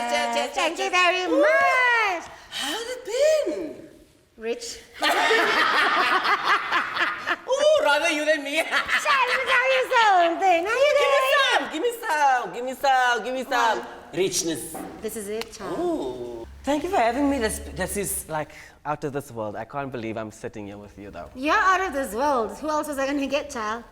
yes. Thank you very much. How's it been? Rich. Ooh, rather you than me. Tell you something. How you doing? Give me some. Richness. This is it, child. Ooh. Thank you for having me. This is like out of this world. I can't believe I'm sitting here with you though. You're out of this world. Who else was I gonna get, child?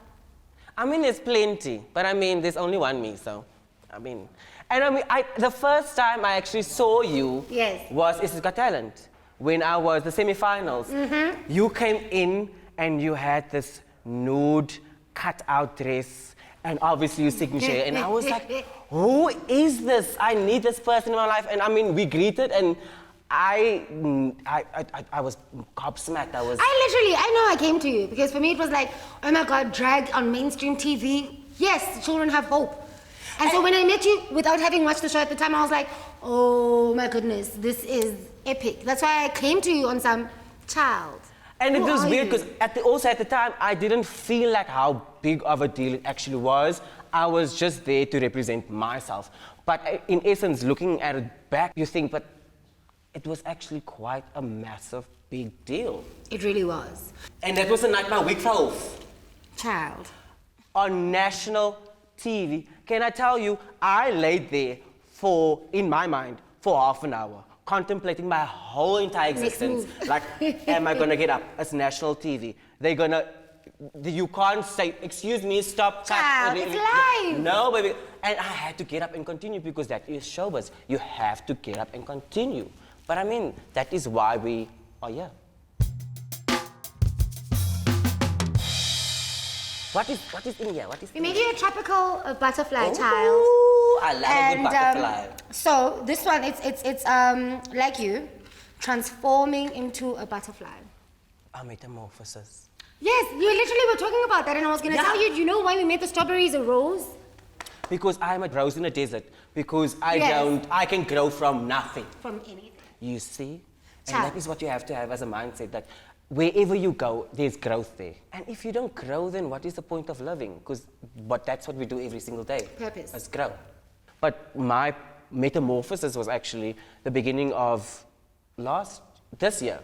I mean, there's plenty, but I mean, there's only one me, so, the first time I actually saw you was It's Got Talent, when I was the semi-finals. Mm-hmm. You came in and you had this nude cut-out dress, and obviously you singing share, and I was like, who is this? I need this person in my life, and I mean, we greeted, and I was gobsmacked. I know I came to you because for me it was like, oh my God, drag on mainstream TV. Yes, children have hope. And so when I met you, without having watched the show at the time, I was like, oh my goodness, this is epic. That's why I came to you on some child. And it was weird because at the time, I didn't feel like how big of a deal it actually was. I was just there to represent myself. But in essence, looking at it back, you think, but it was actually quite a massive, big deal. It really was. And that was the night my wig fell off. Child. On national TV. Can I tell you, I laid there in my mind, for half an hour, contemplating my whole entire existence. Like, am I gonna get up? It's national TV. You can't say, excuse me, stop. Child, it's live. No, baby. And I had to get up and continue because that is showbiz. You have to get up and continue. But I mean, that is why we are here. What is in here? We made you a tropical butterfly, Ooh, child. I love a good butterfly. So this one, it's like you, transforming into a butterfly. A metamorphosis. Yes, you literally were talking about that, and I was gonna tell you. Do you know why we made the strawberries a rose? Because I'm a rose in a desert. Because I can grow from nothing. From anything. You see? And that is what you have to have as a mindset, that wherever you go, there's growth there. And if you don't grow, then what is the point of living? Because that's what we do every single day. Purpose. Is grow. But my metamorphosis was actually the beginning of this year.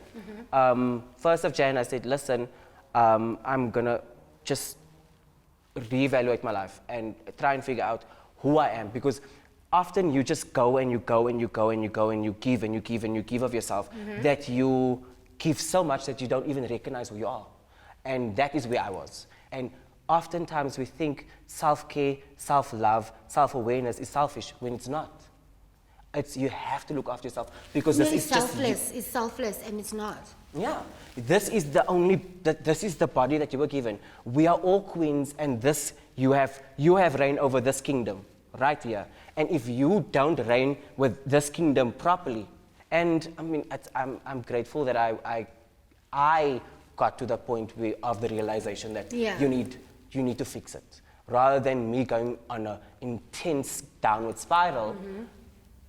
Mm-hmm. 1st of Jan, I said, listen, I'm gonna just reevaluate my life and try and figure out who I am, because often you just go and you go and you go and you go and you give and you give and you give of yourself, that you give so much that you don't even recognize who you are. And that is where I was. And oftentimes we think self-care, self-love, self-awareness is selfish when it's not. You have to look after yourself, because this is selfless. It's selfless and it's not. Yeah, this is the body that you were given. We are all queens, and you have reign over this kingdom right here. And if you don't reign with this kingdom properly, and I mean, I'm grateful that I got to the point of the realization that you need to fix it, rather than me going on an intense downward spiral,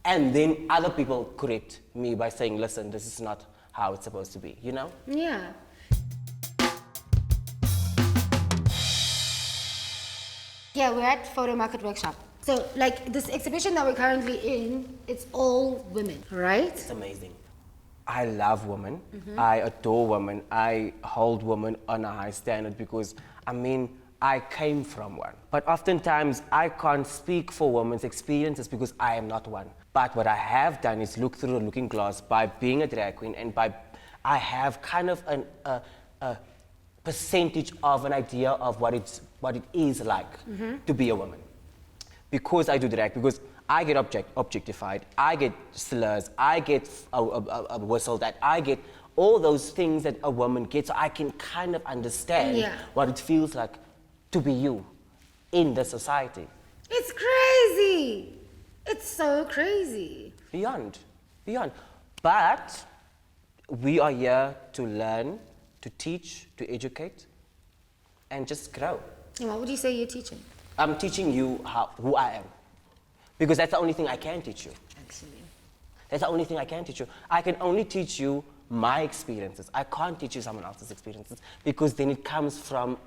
and then other people correct me by saying, listen, this is not how it's supposed to be, you know? Yeah. Yeah, we're at Photo Market Workshop. So, like, this exhibition that we're currently in, it's all women, right? It's amazing. I love women. I adore women. I hold women on a high standard because, I mean, I came from one. But oftentimes, I can't speak for women's experiences because I am not one. But what I have done is look through the looking glass by being a drag queen, and I have kind of a percentage of an idea of what it is like to be a woman. Because I do drag, because I get objectified, I get slurs, I get whistled at, I get all those things that a woman gets, so I can kind of understand what it feels like to be you in the society. It's crazy. It's so crazy. Beyond. But we are here to learn, to teach, to educate, and just grow. And what would you say you're teaching? I'm teaching you who I am. Because that's the only thing I can teach you. Actually. That's the only thing I can teach you. I can only teach you my experiences. I can't teach you someone else's experiences, because then it comes from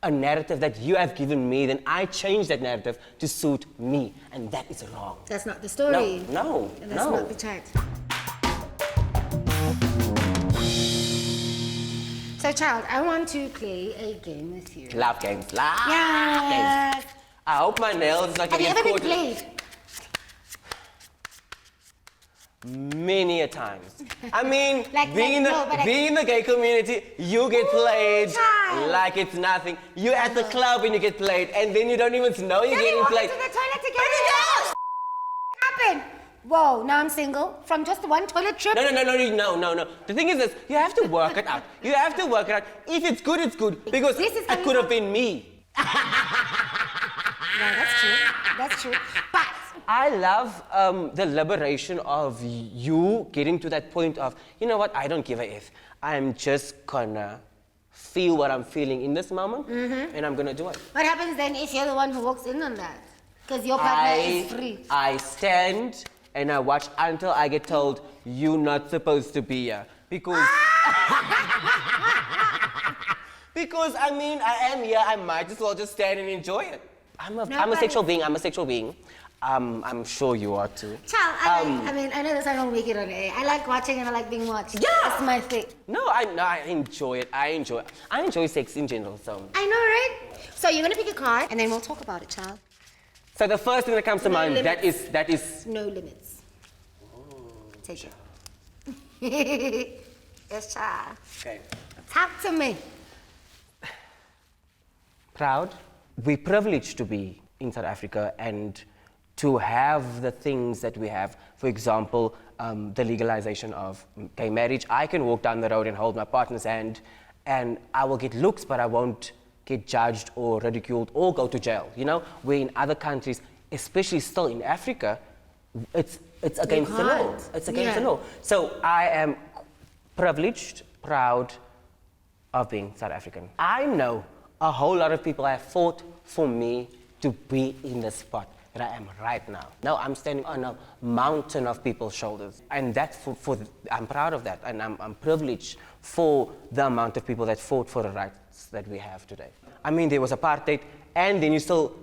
a narrative that you have given me, then I change that narrative to suit me, and that is wrong. That's not the story. No, And that's not the chat. So, child, I want to play a game with you. Love games. Love Yes. games. I hope my nails not Have you getting ever been caught. played? Many a times. I mean, being in the gay community, you get played child. like it's nothing. You're at the club and you get played, and then you don't even know you're Then we getting walk played. into the toilet together. Happened. Whoa, now I'm single from just one toilet trip. No. The thing is this, you have to work it out. You have to work it out. If it's good, it's good. Because This is it could have been me. No, that's true. That's true. But I love the liberation of you getting to that point of, you know what, I don't give a F. I'm just gonna feel what I'm feeling in this moment, and I'm gonna do it. what happens then if you're the one who walks in on that? Because your partner is free. I stand and I watch until I get told, you're not supposed to be here. Because... because, I mean, I am here, I might as well just stand and enjoy it. I'm a sexual being. I'm sure you are too. Child, I know this I don't make it on air. I like watching and I like being watched. Yeah. That's my thing. No, I enjoy it. I enjoy sex in general, so. I know, right? So you're gonna pick a card and then we'll talk about it, child. So the first thing that comes to mind, that is... No limits. Take it. Yes, child. Okay. Talk to me. Proud. We're privileged to be in South Africa and to have the things that we have. For example, the legalization of gay marriage. I can walk down the road and hold my partner's hand and I will get looks, but I won't get judged or ridiculed or go to jail. You know, where in other countries, especially still in Africa, it's against the law. It's against the law. So I am privileged, proud of being South African. I know a whole lot of people have fought for me to be in the spot that I am right now. Now I'm standing on a mountain of people's shoulders. And that's I'm proud of that. And I'm privileged for the amount of people that fought for the rights that we have today. I mean, there was apartheid, and then you still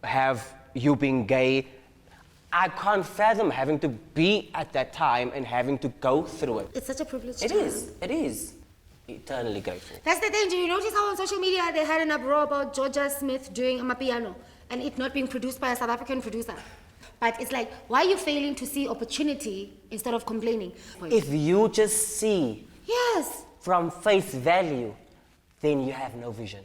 have you being gay. I can't fathom having to be at that time and having to go through it. It's such a privilege. It is. Eternally grateful. That's the thing. Do you notice how on social media they had an uproar about Georgia Smith doing Amapiano and it not being produced by a South African producer? But it's like, why are you failing to see opportunity instead of complaining? If you just see from face value, then you have no vision.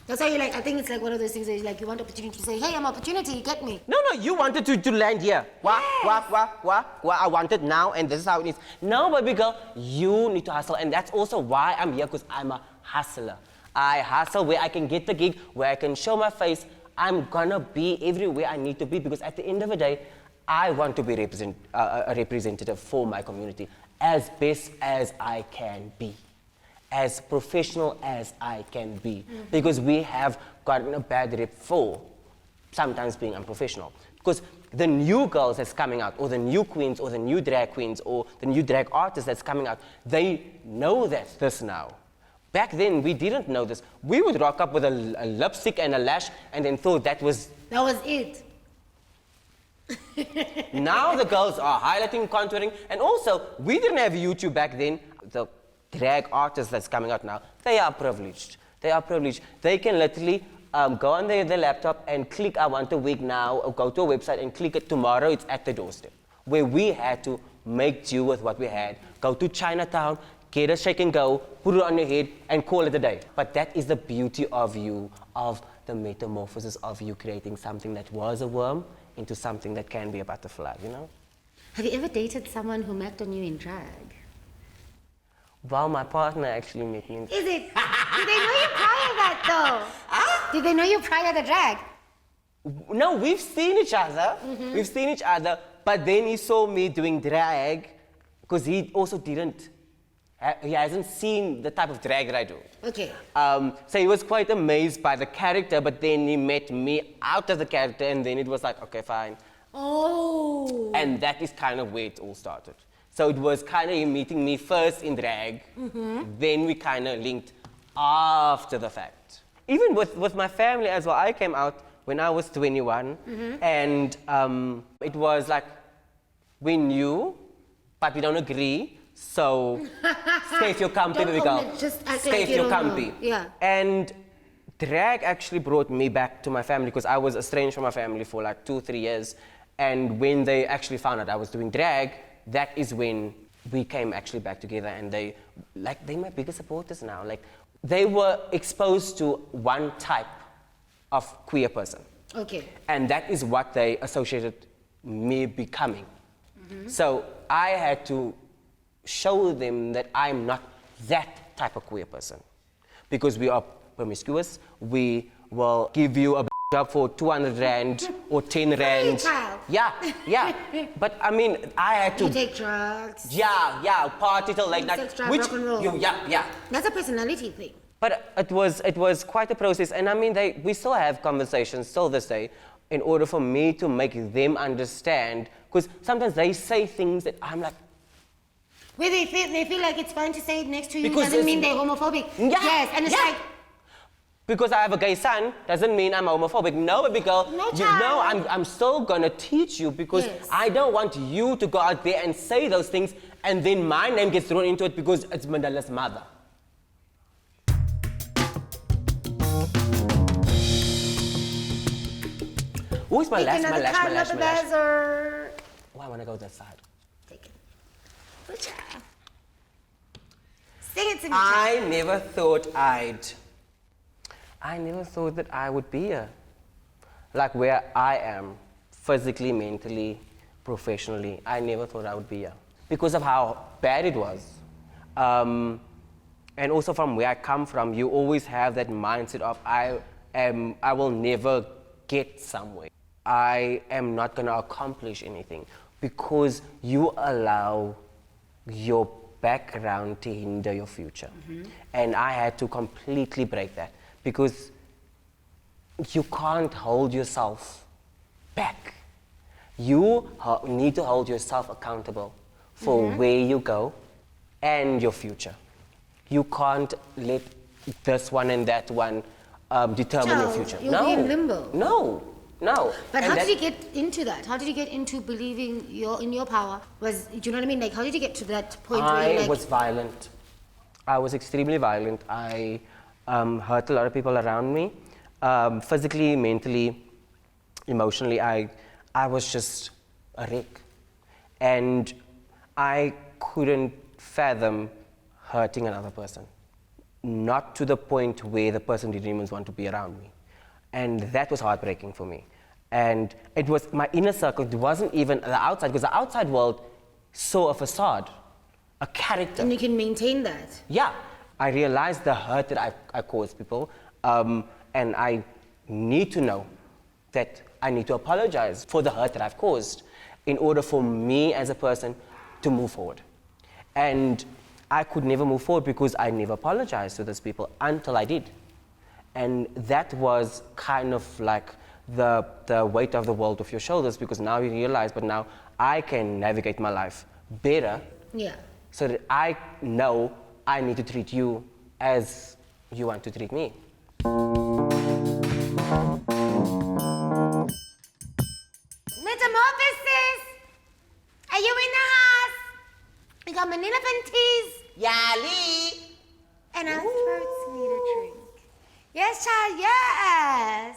That's why you're like, I think it's like one of those things where you're like, you want opportunity to say, hey, I'm opportunity, get me. No, you wanted to land here. I want it now, and this is how it is. No, baby girl, you need to hustle, and that's also why I'm here, because I'm a hustler. I hustle where I can get the gig, where I can show my face. I'm gonna be everywhere I need to be, because at the end of the day, I want to be a representative for my community as best as I can be. As professional as I can be. Because we have gotten a bad rep for sometimes being unprofessional. Because the new girls that's coming out, or the new queens, or the new drag queens, or the new drag artists that's coming out, they know this now. Back then, we didn't know this. We would rock up with a lipstick and a lash and then thought that was it. Now the girls are highlighting, contouring, and also, we didn't have YouTube back then. The drag artists that's coming out now, they are privileged. They can literally go on their laptop and click, I want a wig now, or go to a website and click it tomorrow, it's at the doorstep. Where we had to make do with what we had, go to Chinatown, get a shake and go, put it on your head, and call it a day. But that is the beauty of you, of the metamorphosis of you creating something that was a worm into something that can be a butterfly, you know? Have you ever dated someone who macked on you in drag? Well, my partner actually met me. Is it? Did they know you prior that though? Did they know you prior the drag? No, we've seen each other. We've seen each other, but then he saw me doing drag because he also didn't. He hasn't seen the type of drag that I do. Okay. So he was quite amazed by the character, but then he met me out of the character, and then it was like, okay, fine. Oh. And that is kind of where it all started. So it was kind of him meeting me first in drag, then we kind of linked after the fact. even with my family as well, I came out when I was 21, and it was like, we knew, but we don't agree, so save your company, Don't baby girl. own it, just act Save like you your don't know. company. Yeah. And drag actually brought me back to my family, because I was estranged from my family for like 2-3 years. And when they actually found out I was doing drag, that is when we came actually back together, and they're my biggest supporters now. Like, they were exposed to one type of queer person. Okay. And that is what they associated me becoming. So I had to show them that I'm not that type of queer person. Because we are promiscuous, we will give you a job for 200 rand or 10 rand. Child. Yeah. But I mean, I had to. You take drugs. Yeah, party till late night. Sex, drugs, rock and roll. Yeah. That's a personality thing. But it was quite a process, and I mean, we still have conversations till this day, in order for me to make them understand. Because sometimes they say things that I'm like, Where they feel like it's fine to say it next to you Because doesn't mean it's- they're homophobic. Yeah, Yes, and it's yeah. like, because I have a gay son doesn't mean I'm homophobic. No, baby girl. No, You child. know, I'm still gonna teach you, because Yes. I don't want you to go out there and say those things, and then my name gets thrown into it because it's Mandela's mother. Who's my take lash, my another lash, card, my lash, another my lash? buzzer. Oh, I wanna go that side. Take it. Good job. Sing it to me, I child. never thought that I would be here. Like where I am, physically, mentally, professionally, I never thought I would be here. Because of how bad it was. And also from where I come from, you always have that mindset of, I will never get somewhere. I am not gonna accomplish anything, because you allow your background to hinder your future. And I had to completely break that, because you can't hold yourself back. You need to hold yourself accountable for where you go and your future. You can't let this one and that one determine your Child, future. you'll be in limbo. No. But And how did that- you get into that? How did you get into believing in your power? Do you know what I mean? Like, how did you get to that point where I you're like, was violent. I was extremely violent. I hurt a lot of people around me. Physically, mentally, emotionally, I was just a wreck. And I couldn't fathom hurting another person. Not to the point where the person didn't even want to be around me. And that was heartbreaking for me. And it was my inner circle, it wasn't even the outside, because the outside world saw a facade, a character. and you can maintain that? Yeah, I realized the hurt that I caused people, and I need to know that I need to apologize for the hurt that I've caused in order for me as a person to move forward. And I could never move forward because I never apologized to those people until I did. And that was kind of like the weight of the world off your shoulders, because now you realize, but now I can navigate my life better. Yeah. So that I know I need to treat you as you want to treat me. Metamorphosis! Are you in the house? We got Manila Von Teez Yali! and our throats need a drink. Yes, child, yes!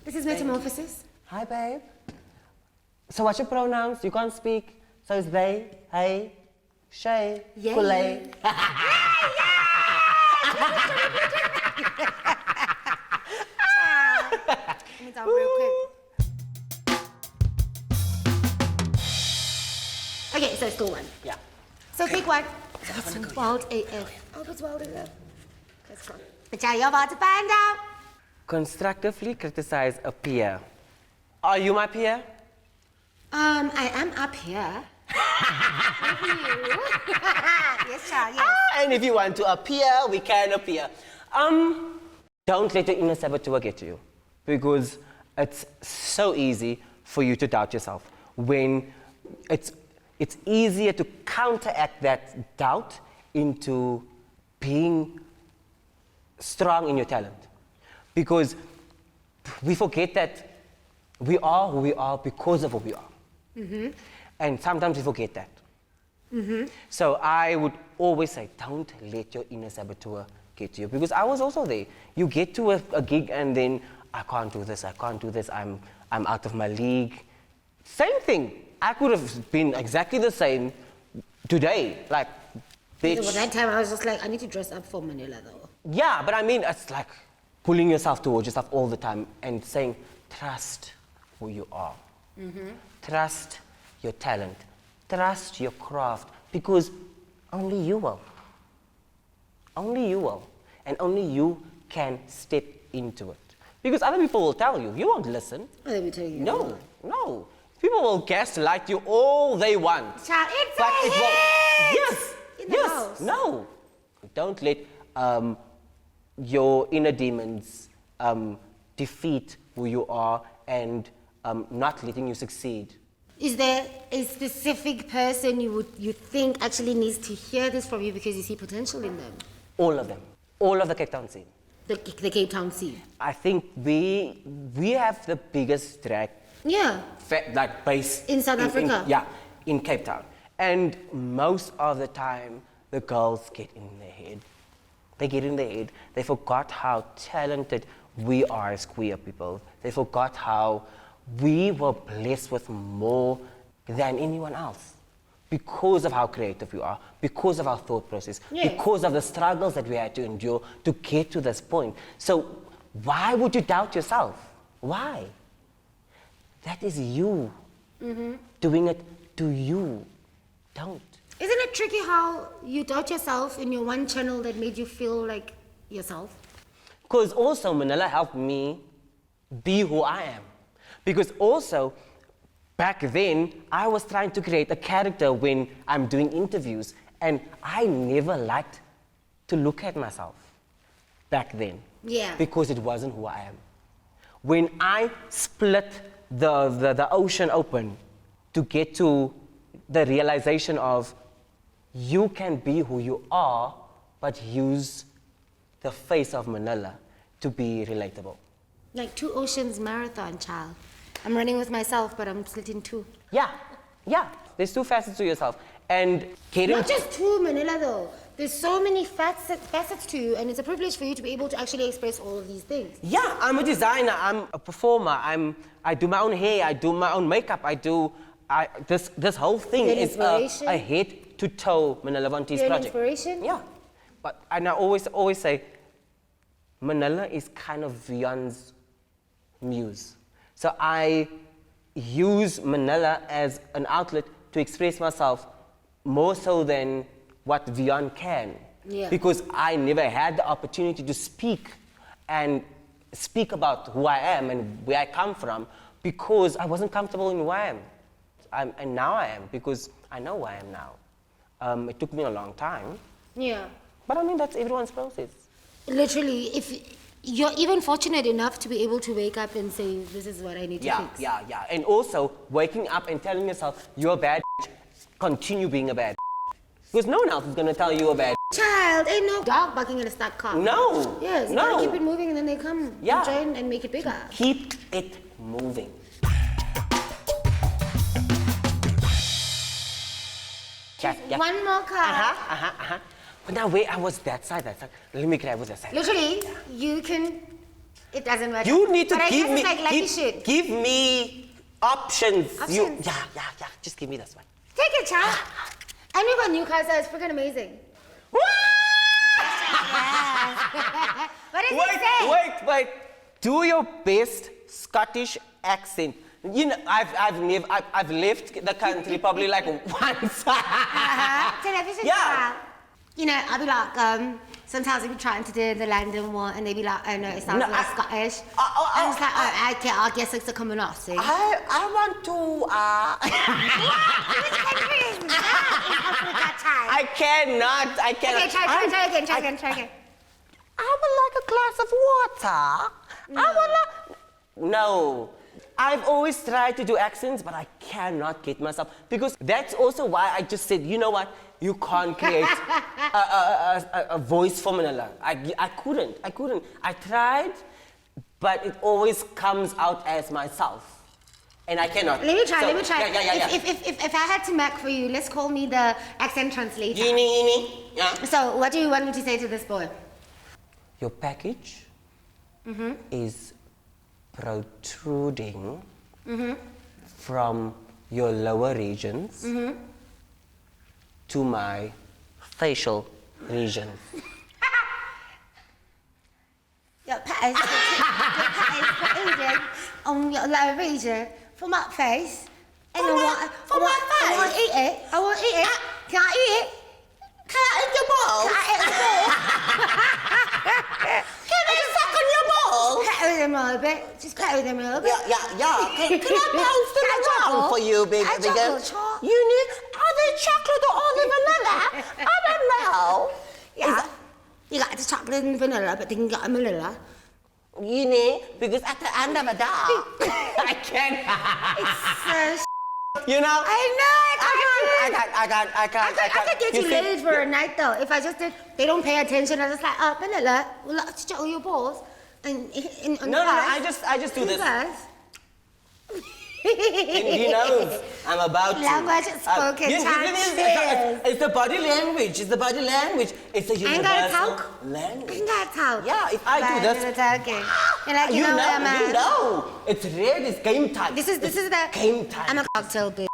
This is Metamorphosis. Hi, babe. So what's your pronouns? You can't speak. So it's they, hey, shay, Yeah. kule. Let me talk real quick. Okay, so it's still one. Yeah. So pick one. It's wild AF. Oh, it's wild AF. Let's go. But you're about to find out. Constructively criticize a peer. Are you my peer? I am up here. With you. Yes, child, yes. And if you want to appear, we can appear. Don't let your inner saboteur get to you, because it's so easy for you to doubt yourself. When it's easier to counteract that doubt into being strong in your talent. Because we forget that we are who we are because of who we are. And sometimes we forget that. So I would always say, don't let your inner saboteur get to you. Because I was also there. You get to a gig and then, I can't do this, I'm out of my league. Same thing. I could have been exactly the same today. Like, bitch. But that time I was just like, I need to dress up for Manila though. Yeah, but I mean, it's like pulling yourself towards yourself all the time and saying, trust who you are. Trust your talent. Trust your craft. Because only you will. Only you will. And only you can step into it. Because other people will tell you, you won't listen. Oh, they will tell you. No. People will gaslight you all they want. Child, it's but a it hit! won't. Yes. In the house. No. Don't let your inner demons defeat who you are and not letting you succeed. Is there a specific person you think actually needs to hear this from you because you see potential in them? All of them. All of the Cape Town scene. The Cape Town scene. I think we have the biggest drag base in South Africa. In Cape Town. And most of the time, the girls get in their head. They get in their head. They forgot how talented we are as queer people. They forgot how we were blessed with more than anyone else. Because of how creative we are, because of our thought process, because of the struggles that we had to endure to get to this point. So why would you doubt yourself? Why? That is you doing it to you. Don't. Isn't it tricky how you doubt yourself in your one channel that made you feel like yourself? Because also Manila helped me be who I am. Because also, back then, I was trying to create a character when I'm doing interviews, and I never liked to look at myself back then. Yeah. Because it wasn't who I am. When I split the ocean open to get to the realization of you can be who you are, but use the face of Manila to be relatable. Like 2 Oceans marathon, child. I'm running with myself, but I'm split in 2. Yeah. There's 2 facets to yourself. And not just 2, Manila, though. There's so many facets to you, and it's a privilege for you to be able to actually express all of these things. Yeah, I'm a designer, I'm a performer, I do my own hair, I do my own makeup, this whole thing is a head to toe Manila Von Teez project. Inspiration? Yeah, and I always say, Manila is kind of Vion's muse. So I use Manila as an outlet to express myself more so than what Vion can. Yeah. Because I never had the opportunity to speak about who I am and where I come from because I wasn't comfortable in who I am. And now I am because I know who I am now. It took me a long time. Yeah. But I mean, that's everyone's process. Literally, if you're even fortunate enough to be able to wake up and say, this is what I need to fix. Yeah. And also, waking up and telling yourself, you're a bad continue being a bad because no one else is going to tell you a bad Child, ain't no dog barking in a stuck car. No. Yes, you gotta keep it moving and then they come and join and make it bigger. Keep it moving. One more card. But now wait, I was that side. Let me grab that side. Literally, you can. It doesn't matter. You need to but give me. Give me options. Options. Yeah. Just give me this one. Take it, child. And we got new cards. It's freaking amazing. What does it say? Wait. Do your best Scottish accent. You know, I've left the country probably like once. Television. Yeah. You know, I'll be like, sometimes I'll be trying to do the London one, and they be like, oh no, it sounds like Scottish. And it's like, I guess it's a coming off, see? I want to, Which country is that? I cannot. Okay, try again. I would like a glass of water. No. I've always tried to do accents, but I cannot get myself. Because that's also why I just said, you know what? You can't create a voice for Manila. I couldn't. I tried, but it always comes out as myself. And I cannot. Let me try. Yeah. If I had to Mac for you, let's call me the accent translator. Yeah. So what do you want me to say to this boy? Your package is protruding from your lower regions to my facial regions. Your package is protruding on your lower region from my face. And I want to eat it. I want to eat it. Can I eat it? Can I eat your balls? Can I eat the ball? Can I suck on your balls? Play with them a little bit. Just play with them a little bit. Yeah. Can I bounce them around for you, baby? You need, are they chocolate or are they vanilla? I don't know. Yeah. You got the chocolate and vanilla, but they can get a Manila. You need, because at the end of the day, I can't. It's You know? I know. I can't. I could get you laid for a night though. If I just did, they don't pay attention. I just like, Manila, will I juggle your balls? And No, I just do this. He knows I'm about to. Language is spoken. It's the body language. It's the body language. It's a universal language. Ain't got talk. Yeah, if I do this, You're like, you know what I'm at. you know, it's red. It's game time. This is the game time. I'm a cocktail bitch.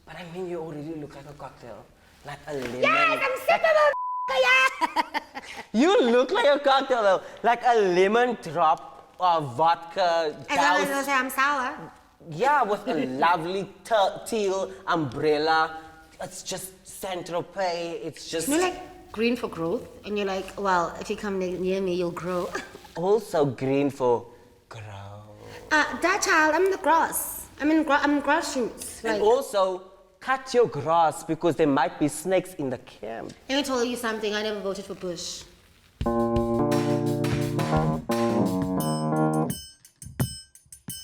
But I mean, you already look like a cocktail, like a lemon. Yes, I'm sipping yeah. You look like a cocktail though, like a lemon drop of vodka. As long as I say I'm sour. Yeah, with a lovely teal umbrella. It's just Saint-Tropez. It's just. You know, like green for growth, and you're like, well, if you come near me, you'll grow. Also green for grow. That child, I'm in the grass. I'm in grass shoots. And also cut your grass because there might be snakes in the camp. Let me tell you something. I never voted for Bush.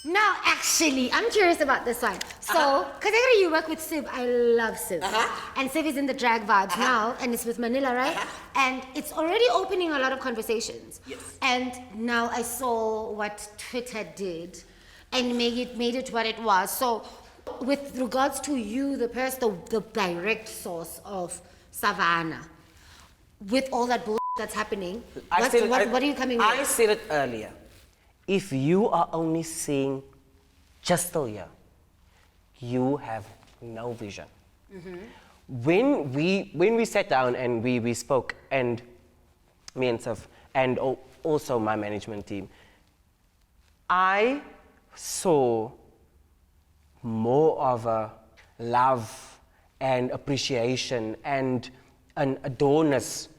Now, actually, I'm curious about this one. So, because I know you work with Sib, I love Sib. And Sib is in the drag vibes now, and it's with Manila, right? And it's already opening a lot of conversations. Yes. And now I saw what Twitter did and made it what it was. So, with regards to you, the direct source of Savannah, with all that bullshit that's happening, what are you coming with? I said it earlier. If you are only seeing just till here, you have no vision. When we sat down and we spoke, and me and Saf, and also my management team, I saw more of a love and appreciation and an adoreness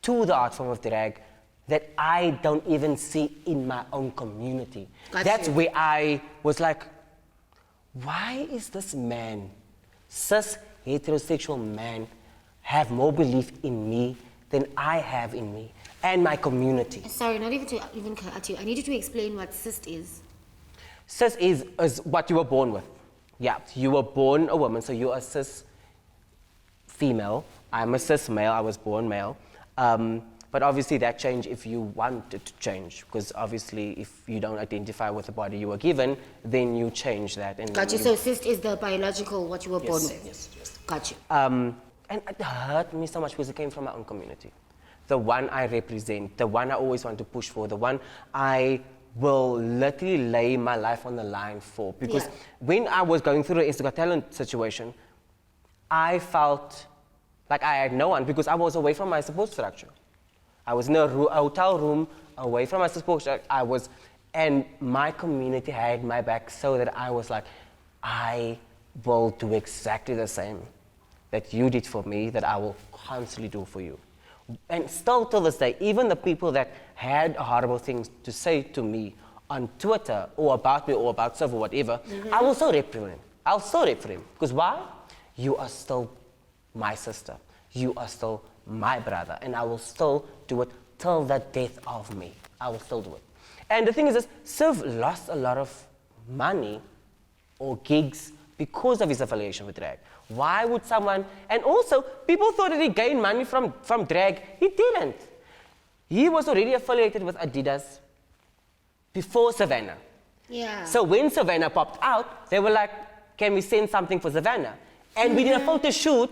to the art form of drag that I don't even see in my own community. That's where I was like, why is this man, cis heterosexual man, have more belief in me than I have in me and my community? Sorry, not even to even cut you. I need you to explain what cis is. Cis is what you were born with. Yeah, you were born a woman, so you're a cis female. I'm a cis male, I was born male. But obviously that changed if you wanted to change, because obviously if you don't identify with the body you were given, then you change that. And Got you. So cis is the biological, what you were born with. Yes. Got you. And it hurt me so much because it came from my own community. The one I represent, the one I always want to push for, the one I will literally lay my life on the line for. Because when I was going through the Instagram talent situation, I felt like I had no one because I was away from my support structure. I was in a hotel room away from my support structure. And my community had my back so that I was like, I will do exactly the same that you did for me, that I will constantly do for you. And still till this day, even the people that had horrible things to say to me on Twitter or about me or about stuff or whatever, I will still rep for him. I'll still rep for him. Because why? You are still my sister. You are still my brother. And I will still do it till the death of me. I will still do it. And the thing is this, Siv lost a lot of money or gigs because of his affiliation with drag. Why would someone, and also people thought that he gained money from drag. He didn't. He was already affiliated with Adidas before Savannah. Yeah. So when Savannah popped out, they were like, can we send something for Savannah? And we did a photo shoot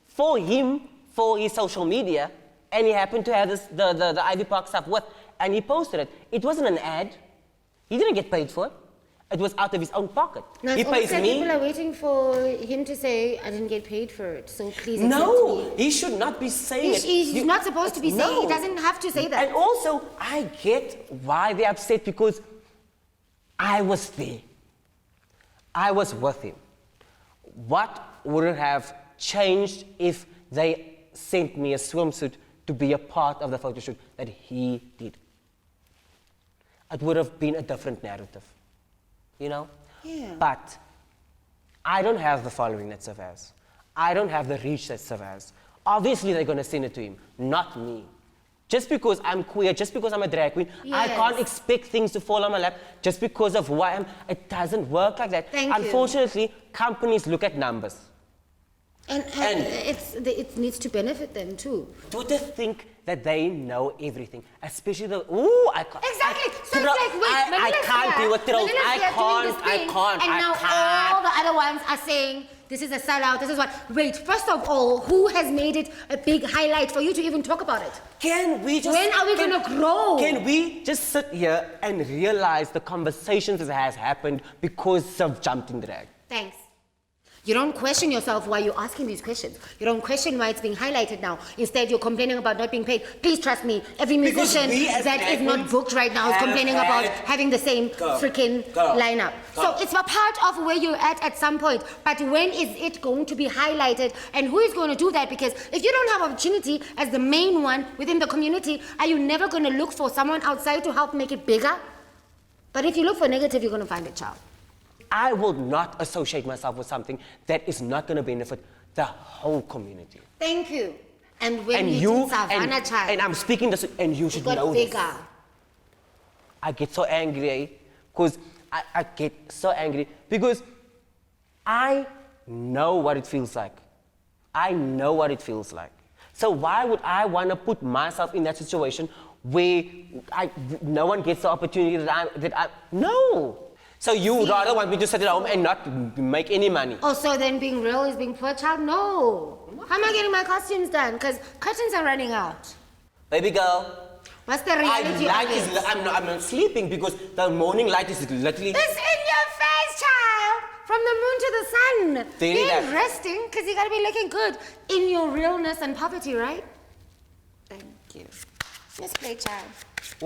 for him, for his social media, and he happened to have the Ivy Park stuff with, and he posted it. It wasn't an ad. He didn't get paid for it. It was out of his own pocket. Now, He pays me. People are waiting for him to say, I didn't get paid for it, so please accept No, me. he should not be saying it. He's not supposed to be saying it. He doesn't have to say that. And also, I get why they're upset because I was there. I was with him. What would have changed if they sent me a swimsuit to be a part of the photo shoot that he did? It would have been a different narrative, you know? Yeah. But I don't have the following that Sav has. I don't have the reach that Sav has. Obviously, they're going to send it to him, not me. Just because I'm queer, just because I'm a drag queen, I Yes. can't expect things to fall on my lap just because of who I am. It doesn't work like that. Thank you. Unfortunately, companies look at numbers. And it needs to benefit them too. Do they think that they know everything? Especially the, ooh, I can't. Exactly. So Tro- it's like, wait, I Manila's can't here, deal with trolls. Manila's I here doing this thing, can't. And now all the other ones are saying, this is a sellout, this is what. Wait, first of all, who has made it a big highlight for you to even talk about it? Can we just... When are we going to grow? Can we just sit here and realize the conversations that has happened because of jumped in drag? Thanks. You don't question yourself why you're asking these questions. You don't question why it's being highlighted now. Instead, you're complaining about not being paid. Please trust me, every Because musician we as that drag is not queens booked right now is have complaining had- about having the same freaking lineup. So it's a part of where you're at some point. But when is it going to be highlighted? And who is going to do that? Because if you don't have opportunity as the main one within the community, are you never going to look for someone outside to help make it bigger? But if you look for negative, you're going to find a child. I will not associate myself with something that is not going to benefit the whole community. Thank you. And when And you did Savannah child, and I'm speaking this, and you it should got know bigger. this. I get so angry because I get so angry because I know what it feels like. I know what it feels like. So why would I want to put myself in that situation where no one gets the opportunity no. So you would rather want me to sit at home and not make any money? Oh, so then being real is being poor child? No. How am I getting my costumes done? Because curtains are running out. Baby girl, What's the reality of it? I'm not sleeping because the morning light is literally... It's in your face, child! From the moon to the sun. There you You're go. resting because you got to be looking good in your realness and poverty, right? Thank you. Let's play, child.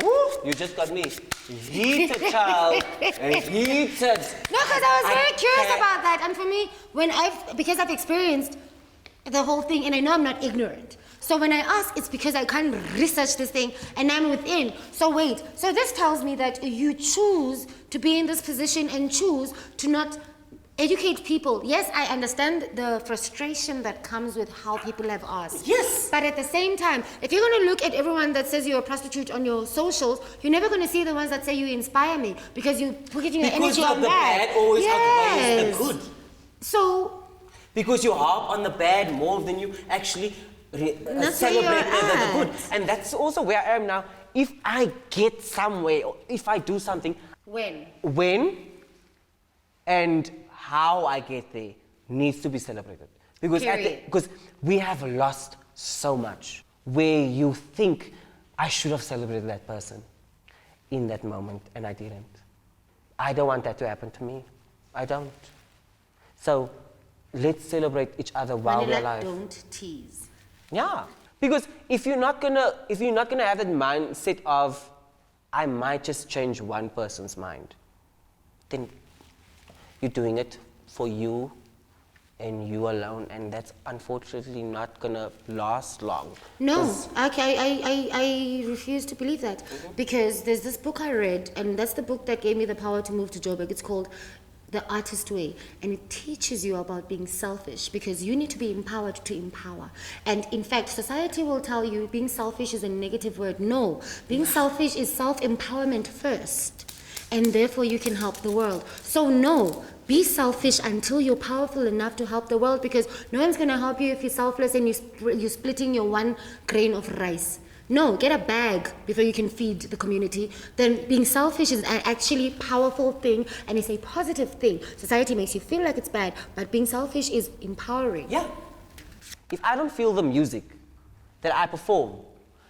Ooh, you just got me heated, child. Heated. No, because I was very curious can't- about that. And for me, because I've experienced the whole thing and I know I'm not ignorant. So when I ask, it's because I can't research this thing and I'm within. So wait, so this tells me that you choose to be in this position and choose to not educate people. Yes, I understand the frustration that comes with how people have asked. Yes. But at the same time, if you're going to look at everyone that says you're a prostitute on your socials, you're never going to see the ones that say you inspire me because you're putting your energy on the that. bad always outweighs the Yes. good. So, Because you harp on the bad more than you actually That's where celebrate you're the good. at. And that's also where I am now. If I get somewhere, or if I do something, when and how I get there needs to be celebrated. Because Period. because we have lost so much where you think I should have celebrated that person in that moment and I didn't. I don't want that to happen to me. I don't. So let's celebrate each other while we're Manila, alive. don't tease. Yeah, because if you're not gonna have that mindset of I might just change one person's mind, then you're doing it for you and you alone, and that's unfortunately not gonna last long. No, 'Cause- I refuse to believe that because there's this book I read, and that's the book that gave me the power to move to Joburg. It's called The Artist Way, and it teaches you about being selfish because you need to be empowered to empower. And in fact, society will tell you being selfish is a negative word. No, being selfish is self-empowerment first. and therefore you can help the world. So no, be selfish until you're powerful enough to help the world, because no one's going to help you if you're selfless and you're splitting your one grain of rice. No, get a bag before you can feed the community. Then being selfish is an actually powerful thing, and it's a positive thing. Society makes you feel like it's bad, but being selfish is empowering. Yeah. If I don't feel the music that I perform,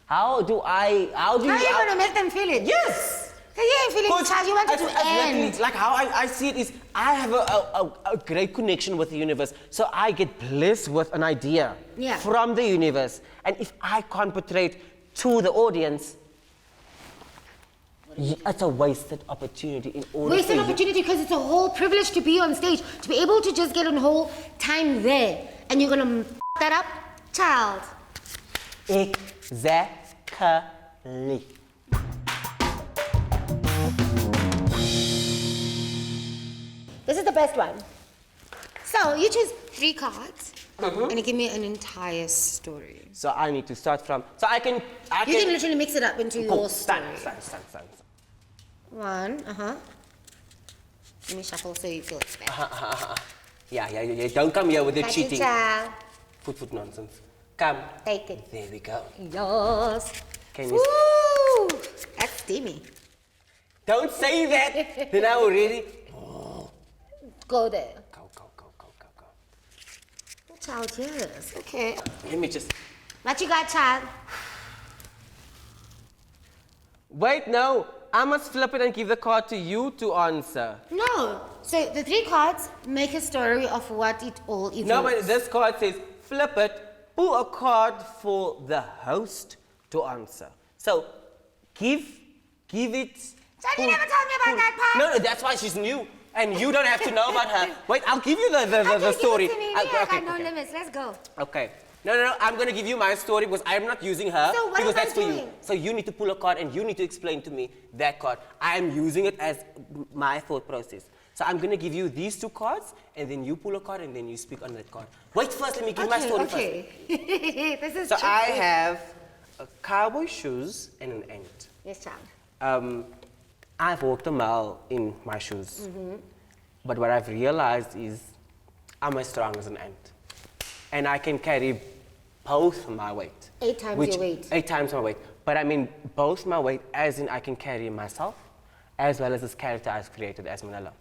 how do you going to make them feel it? Yes! You ain't feeling child, you want it to end. Luckily, like how I see it is, I have a great connection with the universe. So I get blessed with an idea from the universe. And if I can't portray it to the audience, it's a wasted opportunity in order Wasted opportunity because it's a whole privilege to be on stage, to be able to just get a whole time there. And you're going to that up? Child. Exactly. This is the best one. So you choose 3 cards and you give me an entire story. So I need to start from. So I can. You can literally mix it up into your story. Stand. 1, Let me shuffle so you feel it's better. Yeah. Don't come here with the cheating. Child. Foot nonsense. Come. Take it. There we go. Yes. Can you? Woo! That's steamy. Don't say that. Then I already. Go there. Go. Oh, child, yes. Okay. Let me just. What you got, child? Wait, no. I must flip it and give the card to you to answer. No. So the 3 cards make a story of what it all is. No, but this card says flip it, pull a card for the host to answer. So give it. John, you never told me about that part. No, that's why she's new. And you don't have to know about her. Wait, I'll give you the story. Give it to me. I got no limits. Let's go. Okay. No. I'm going to give you my story because I'm not using her. So what because am I that's for you. doing? So you need to pull a card and you need to explain to me that card. I'm using it as my thought process. So I'm going to give you these 2 cards and then you pull a card and then you speak on that card. Wait first, let me give my story first. This is So tricky. I have cowboy shoes and an ant. Yes, child. I've walked a mile in my shoes. But what I've realized is I'm as strong as an ant. And I can carry both my weight. 8 times your weight. 8 times my weight. But I mean both my weight, as in I can carry myself, as well as this character I've created as Manila.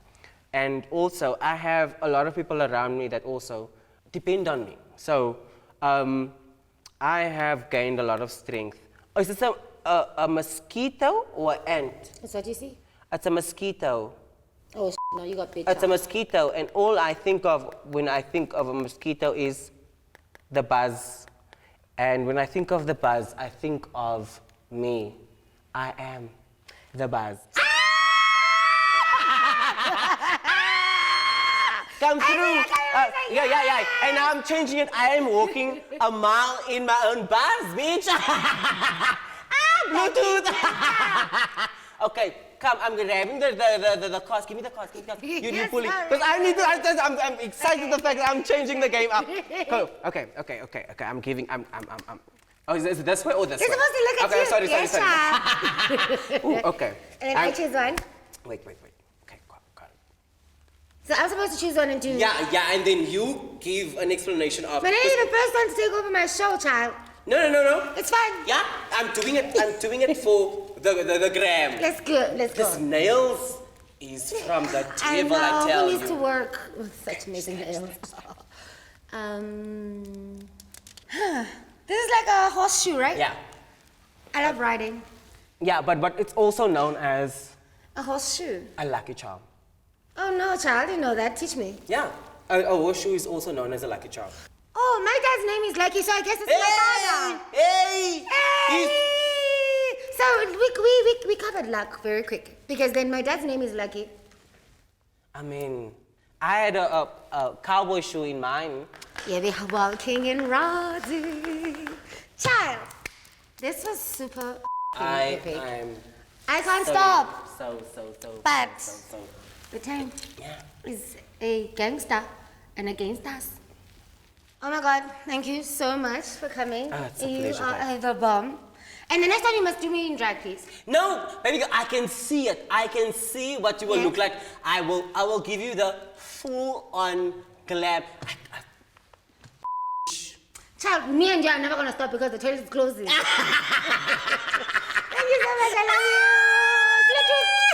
And also, I have a lot of people around me that also depend on me. So, I have gained a lot of strength. Oh, is this a mosquito or an ant? That's what you see? It's a mosquito. Oh, no, you got big. It's a mosquito, and all I think of when I think of a mosquito is the buzz. And when I think of the buzz, I think of me. I am the buzz. Come through. Yeah. And now I'm changing it. I am walking a mile in my own buzz, bitch. Bluetooth. Okay, come. I'm grabbing the cards. Give me the cards. You pull it. Because I need to. I'm excited the fact that I'm changing the game up. Go. Okay. I'm giving. Oh, is it this way or this way? You're supposed to look at okay, you. Sorry. Ooh, okay. And then I choose one. Wait. Okay, go. So I'm supposed to choose one and 2. Yeah, and then you give an explanation of. But I ain't the first one to take over my show, child. No. It's fine. Yeah, I'm doing it for the gram. Let's go. This nails is from the devil, I tell who you. needs to work with such amazing nails? This is like a horseshoe, right? Yeah. I love riding. Yeah, but it's also known as A horseshoe. a lucky charm. Oh no, child, I didn't know that. Teach me. Yeah, a horseshoe is also known as a lucky charm. Oh, my dad's name is Lucky, so I guess it's my father. Hey! So we covered luck very quick because then my dad's name is Lucky. I mean, I had a cowboy shoe in mind. Yeah, we are walking in Roddy. Child, this was super epic. I can't stop. So. But the time is a gangster and against us. Oh my God, thank you so much for coming. It's a You pleasure, are the bomb. And the next time you must do me in drag, please. No, baby girl, I can see it. I can see what you will look like. I will give you the full-on glam. Child, me and you are never gonna stop because the toilet is closing. Thank you so much. I love you.